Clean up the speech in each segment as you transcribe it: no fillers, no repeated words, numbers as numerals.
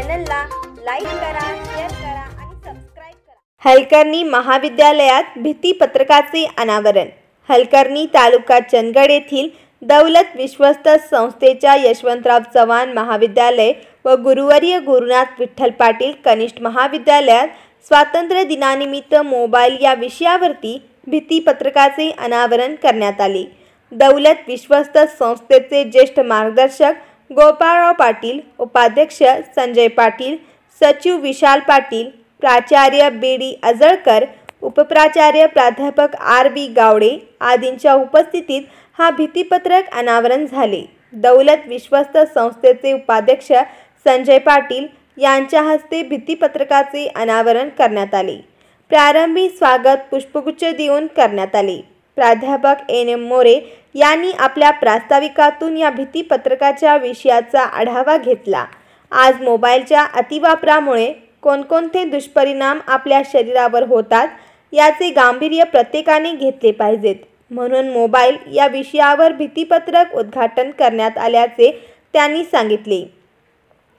चॅनलला लाईक करा, शेअर करा आणि सबस्क्राईब करा। हलकर्णी महाविद्यालयात भित्तीपत्रकाचे अनावरण। हलकर्णी तालुका चंदगड येथील दौलत विश्वस्त संस्थेच्या यशवंतराव चव्हाण महाविद्यालय व गुरुवर्य गुरुनाथ विठ्ठल पाटील कनिष्ठ महाविद्यालयात स्वातंत्र्य दिनानिमित्त मोबाईल या विषयावरती भित्तीपत्रकाचे अनावरण करण्यात आले। दौलत विश्वस्त संस्थेचे ज्येष्ठ मार्गदर्शक गोपाळराव पाटील, उपाध्यक्ष संजय पाटील, सचिव विशाल पाटील, प्राचार्य बी.डी. अजळकर, उपप्राचार्य प्राध्यापक आर.बी. गावडे आदींच्या उपस्थितीत हा भित्तीपत्रक अनावरण झाले। दौलत विश्वस्त संस्थेचे उपाध्यक्ष संजय पाटील यांच्या हस्ते भित्तीपत्रकाचे अनावरण करण्यात आले। प्रारंभी स्वागत पुष्पगुच्छ देऊन करण्यात आले। प्राध्यापक एन.एम. मोरे यांनी आपल्या प्रास्ताविकातून या भित्तीपत्रकाच्या विषयाचा आढावा घेतला। आज मोबाईलच्या अतिवापरामुळे कोणकोणते दुष्परिणाम आपल्या शरीरावर होतात याचे गांभीर्य प्रत्येकाने घेतले पाहिजेत, म्हणून मोबाईल या विषयावर भित्तीपत्रक उद्घाटन करण्यात आल्याचे त्यांनी सांगितले।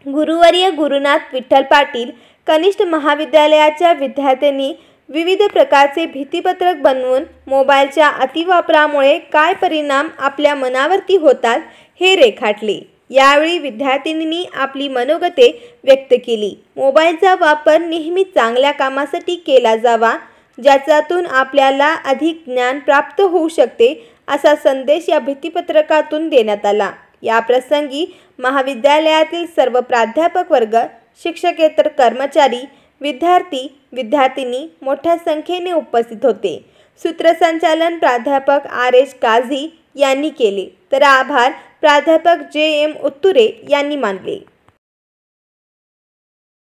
गुरुवर्य गुरुनाथ विठ्ठल पाटील कनिष्ठ महाविद्यालयाच्या विद्यार्थ्यांनी विविध प्रकारचे भित्तीपत्रक बनवून मोबाईलच्या अतिवापरामुळे काय परिणाम आपल्या मनावरती होतात हे रेखाटले। यावेळी विद्यार्थिनींनी आपली मनोगते व्यक्त केली। मोबाईलचा वापर नेहमी चांगल्या कामासाठी केला जावा, ज्याच्यातून आपल्याला अधिक ज्ञान प्राप्त होऊ शकते असा संदेश या भित्तीपत्रकातून देण्यात आला। या प्रसंगी महाविद्यालयातील सर्व प्राध्यापक वर्ग, शिक्षकेतर कर्मचारी, विद्यार्थी विद्यार्थिनी मोठ्या संख्येने उपस्थित होते। सूत्रसंचालन प्राध्यापक आर.एच. काझी यांनी केले, तर आभार प्राध्यापक जे.एम. उत्तुरे यांनी मानले।